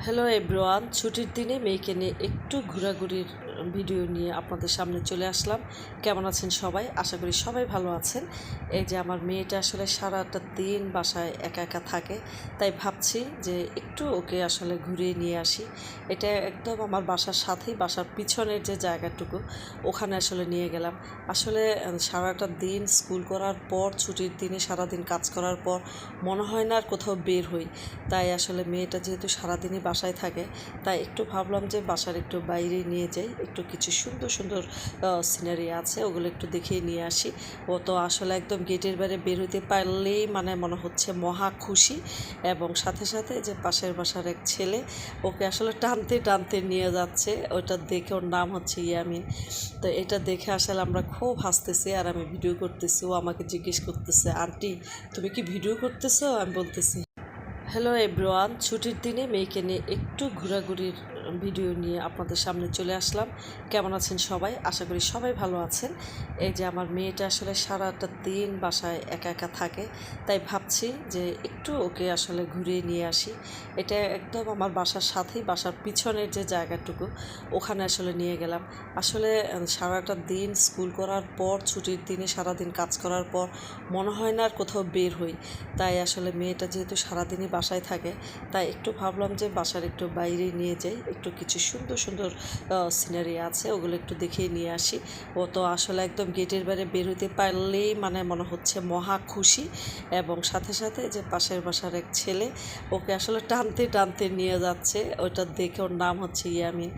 Hello everyone, ছুটির দিনে মেয়েকে নিয়ে একটু ঘোরাঘুরির ভিডিও নিয়ে আপনাদের সামনে চলে আসলাম। কেমন আছেন সবাই? আশা করি সবাই ভালো আছেন। এই যে আমার মেয়েটা আসলে সারাটা দিন বাসায় একা একা থাকে, তাই ভাবছি যে একটু ওকে আসলে ঘুরিয়ে নিয়ে আসি। এটা একদম আমার বাসার সাথেই, বাসার পিছনের যে জায়গাটুকু ওখানে আসলে নিয়ে গেলাম। আসলে সারাটা দিন স্কুল করার পর, ছুটির দিনে সারাদিন কাজ করার পর মনে হয় না আর কোথাও বের হই। তাই আসলে মেয়েটা যেহেতু সারাদিনই বাসায় থাকে, তাই একটু ভাবলাম যে বাসার একটু বাইরে নিয়ে যাই, একটু কিছু সুন্দর সুন্দর সিনারি আছে, ওগুলো একটু দেখিয়ে নিয়ে আসি। ও তো আসলে একদম গেটের বাইরে বের হইতে পারলেই মানে মনে হচ্ছে মহা খুশি। এবং সাথে সাথে যে পাশের বাসার এক ছেলে ওকে আসলে টানতে টানতে নিয়ে যাচ্ছে, ওটা দেখে, ওর নাম হচ্ছে ইয়ামিন। তো এটা দেখে আসলে আমরা খুব হাসতেছি, আর আমি ভিডিও করতেছি। ও আমাকে জিজ্ঞেস করতেছে, আন্টি তুমি কি ভিডিও করতেছো? আমি বলতেছি হ্যালো এভরিওয়ান, ছুটির দিনে মেয়েকে নিয়ে একটু ঘোরাঘুরির ভিডিও নিয়ে আপনাদের সামনে চলে আসলাম। কেমন আছেন সবাই? আশা করি সবাই ভালো আছেন। এই যে আমার মেয়েটা আসলে সারাটা দিন বাসায় একা একা থাকে, তাই ভাবছি যে একটু ওকে আসলে ঘুরিয়ে নিয়ে আসি। এটা একদম আমার বাসার সাথেই, বাসার পিছনের যে জায়গাটুকু ওখানে আসলে নিয়ে গেলাম। আসলে সারাটা দিন স্কুল করার পর, ছুটির দিনে সারাদিন কাজ করার পর মনে হয় না আর কোথাও বের হই। তাই আসলে মেয়েটা যেহেতু সারাদিনই বাসায় থাকে, তাই একটু ভাবলাম যে বাসার একটু বাইরে নিয়ে যাই, একটু কিছু সুন্দর সুন্দর সিনারি আছে, ওগুলো একটু দেখিয়ে নিয়ে আসি। ও তো আসলে একদম গেটের বাইরে বের হইতে পারলেই মানে মনে হচ্ছে মহা খুশি। এবং সাথে সাথে যে পাশের বাসার এক ছেলে ওকে আসলে টানতে টানতে নিয়ে যাচ্ছে, ওটা দেখে, ওর নাম হচ্ছে ইয়ামিন।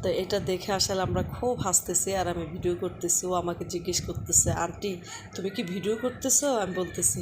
তো এটা দেখে আসলে আমরা খুব হাসতেছি, আর আমি ভিডিও করতেছি। ও আমাকে জিজ্ঞেস করতেছে, আন্টি তুমি কি ভিডিও করতেছো? আমি বলতেছি